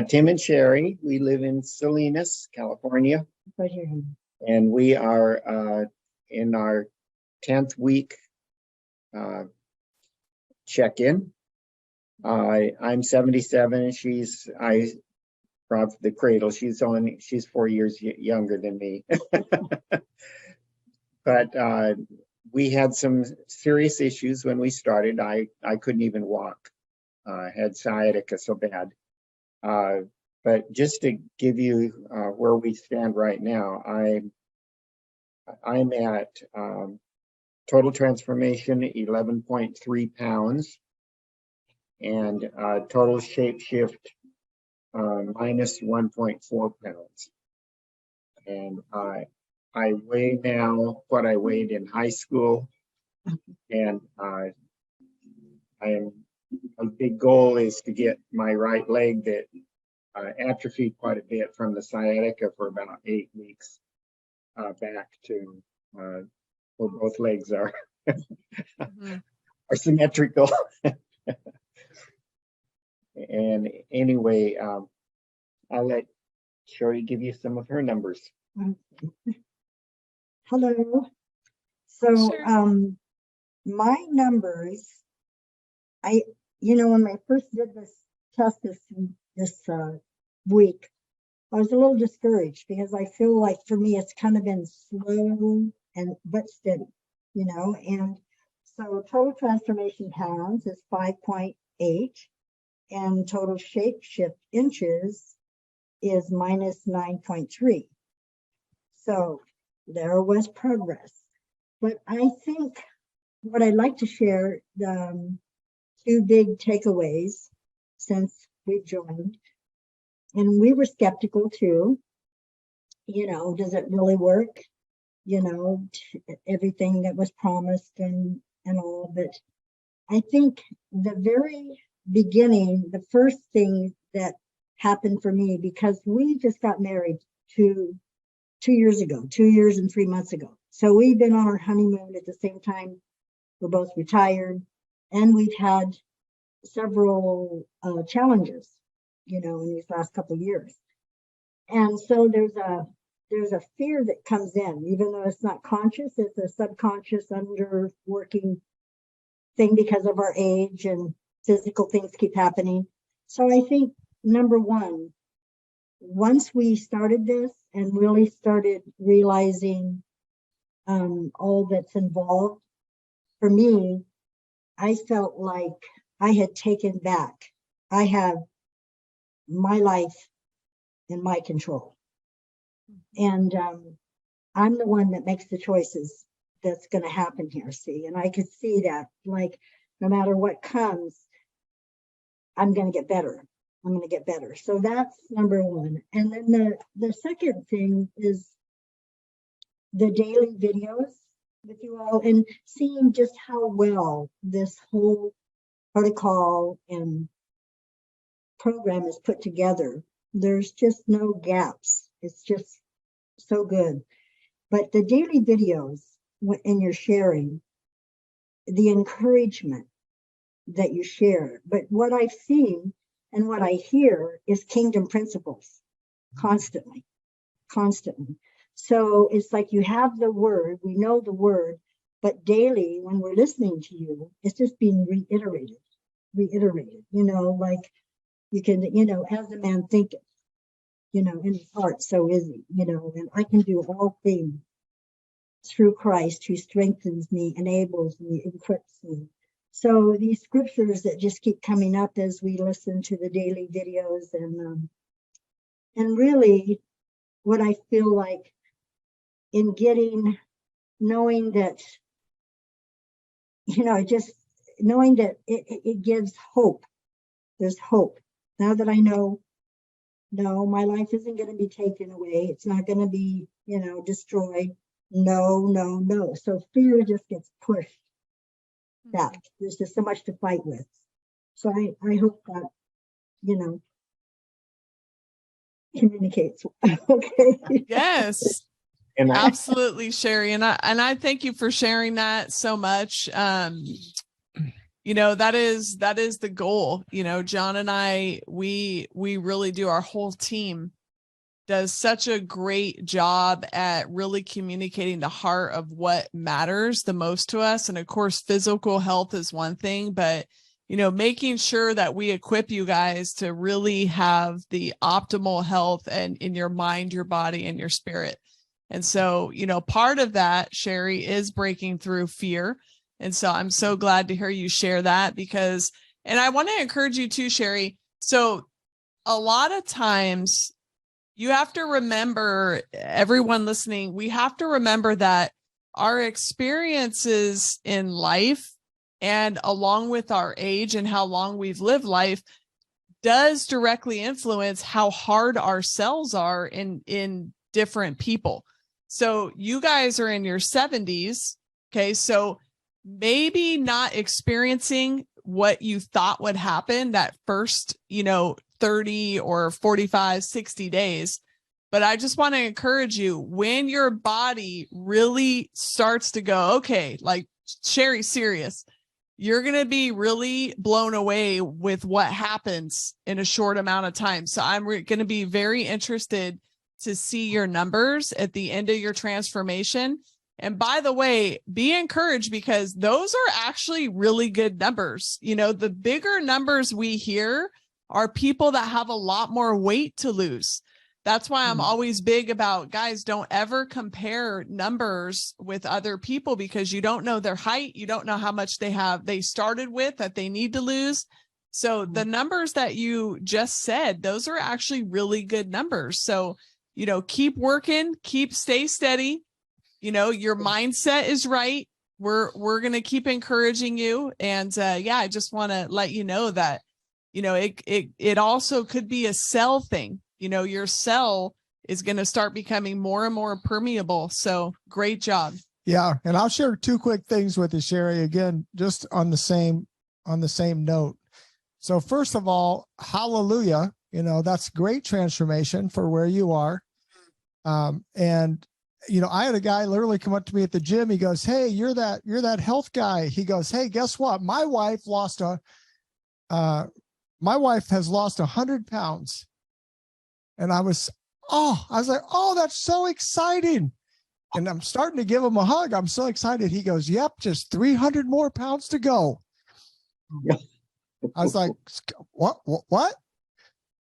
Tim and Sherry, we live in Salinas, California, Right here. and we are in our 10th week check-in. I'm 77 and she's from the cradle. She's 4 years younger than me. But we had some serious issues when we started. I couldn't even walk. I had sciatica so bad. But just to give you where we stand right now, I'm at total transformation 11.3 pounds and total shape shift minus 1.4 pounds. And I weigh now what I weighed in high school, and a big goal is to get my right leg that atrophied quite a bit from the sciatica for about 8 weeks back to where both legs are are symmetrical. And anyway, I'll let Sherry give you some of her numbers. Hello. So, Sure. my numbers, when I first did this test this week, I was a little discouraged because I feel like for me, it's kind of been slow but steady, and so total transformation pounds is 5.8 and total shape shift inches is minus 9.3. So there was progress. But I think what I'd like to share, the 2 big takeaways since we joined, and we were skeptical too, does it really work? Everything that was promised and all, but I think the very beginning, the first thing that happened for me, because we just got married 2 years ago, 2 years and 3 months ago. So we've been on our honeymoon at the same time. We're both retired, and we've had several challenges, in these last couple of years. And so there's a fear that comes in, even though it's not conscious, it's a subconscious underworking thing because of our age and physical things keep happening. So I think number one, once we started this and really started realizing all that's involved, for me, I felt like I had taken back. I have my life in my control. And I'm the one that makes the choices that's going to happen here, see? And I could see that, like, no matter what comes, I'm going to get better. I'm going to get better. So that's number one. And then the second thing is the daily videos with you all and seeing just how well this whole protocol and program is put together. There's just no gaps. It's just so good. But the daily videos and your sharing, the encouragement that you share. But what I've seen and what I hear is kingdom principles constantly. So it's like you have the word, we know the word, but daily when we're listening to you, it's just being reiterated, like you can, as a man thinketh, in his heart, so is he, and I can do all things through Christ who strengthens me, enables me, equips me. So these scriptures that just keep coming up as we listen to the daily videos and really what I feel like in knowing that, just knowing that it gives hope. There's hope. Now that I know, no, my life isn't going to be taken away. It's not going to be, destroyed. No. So fear just gets pushed back. There's just so much to fight with. So I hope that, communicates. Okay. Yes. And Absolutely, Sherry. And I thank you for sharing that so much. that is the goal. John and I, we really do. Our whole team does such a great job at really communicating the heart of what matters the most to us. And of course, physical health is one thing, but making sure that we equip you guys to really have the optimal health and in your mind, your body, and your spirit. And so, part of that, Sherry, is breaking through fear. And so I'm so glad to hear you share that and I want to encourage you too, Sherry. So a lot of times you have to remember, everyone listening, we have to remember that our experiences in life and along with our age and how long we've lived life does directly influence how hard our cells are in different people. So you guys are in your 70s. Okay. So maybe not experiencing what you thought would happen that first, 30 or 45, 60 days. But I just want to encourage you, when your body really starts to go, okay, like Sherry's serious, you're going to be really blown away with what happens in a short amount of time. So I'm going to be very interested to see your numbers at the end of your transformation. And by the way, be encouraged, because those are actually really good numbers. The bigger numbers we hear are people that have a lot more weight to lose. That's why I'm always big about, guys, don't ever compare numbers with other people, because you don't know their height. You don't know how much they started with that they need to lose. So the numbers that you just said, those are actually really good numbers. So, keep working, stay steady. Your mindset is right. We're going to keep encouraging you. And I just want to let you know that, it also could be a cell thing. Your cell is going to start becoming more and more permeable. So great job. Yeah. And I'll share two quick things with you, Sherry, again, just on the same note. So first of all, hallelujah, that's great transformation for where you are. And I had a guy literally come up to me at the gym. He goes, "Hey, you're that health guy." He goes, "Hey, guess what? My wife has lost 100 pounds. And I was like, "Oh, that's so exciting." And I'm starting to give him a hug. I'm so excited. He goes, "Yep, just 300 more pounds to go." I was like, what?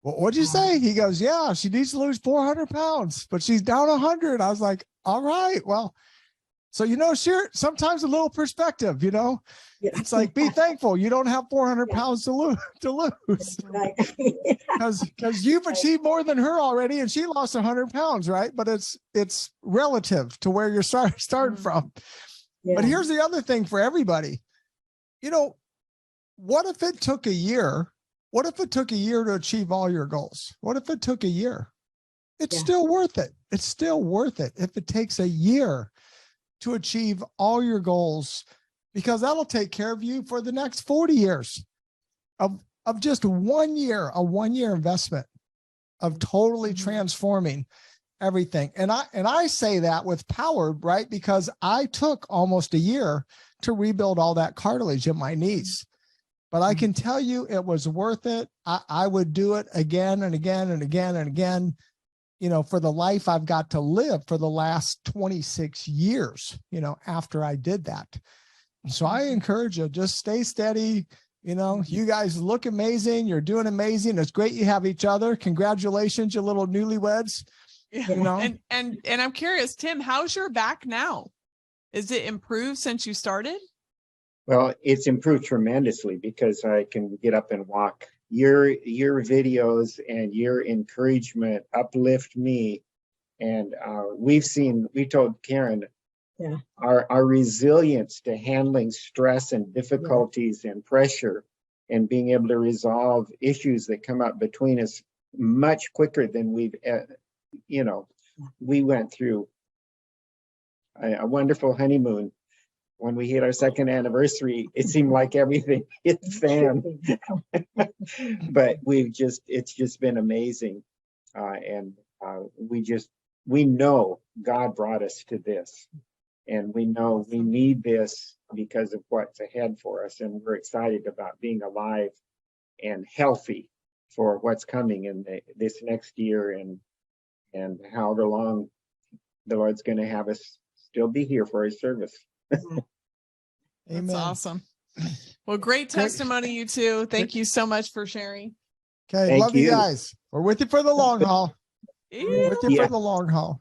What'd you say? He goes, "Yeah, she needs to lose 400 pounds, but she's down 100. I was like, "All right, well," so, sure, sometimes a little perspective, it's like, be thankful you don't have 400 pounds to lose. Because you've achieved more than her already, and she lost 100 pounds, right? But it's relative to where you're starting from. Yeah. But here's the other thing for everybody. What if it took a year? What if it took a year to achieve all your goals? What if it took a year? It's still worth it. It's still worth it if it takes a year to achieve all your goals, because that'll take care of you for the next 40 years of just 1 year, a 1 year investment of totally transforming everything. And I say that with power, right? Because I took almost a year to rebuild all that cartilage in my knees. But I can tell you it was worth it. I would do it again and again and again and again, for the life I've got to live for the last 26 years, after I did that. So I encourage you, just stay steady. You guys look amazing. You're doing amazing. It's great you have each other. Congratulations, you little newlyweds. And I'm curious, Tim, how's your back now? Is it improved since you started? Well, it's improved tremendously because I can get up and walk. Your videos and your encouragement uplift me. And we told Karen, our resilience to handling stress and difficulties and pressure and being able to resolve issues that come up between us much quicker than we went through a wonderful honeymoon. When we hit our second anniversary, it seemed like everything hit the fan. But it's just been amazing. We know God brought us to this, and we know we need this because of what's ahead for us. And we're excited about being alive and healthy for what's coming in this next year, and however long the Lord's going to have us still be here for his service. That's Amen. awesome. Well, great testimony, you two. Thank you so much for sharing. Okay. Thank Love you you. guys. We're with you for the long haul. Yeah. With you Yeah. for the long haul.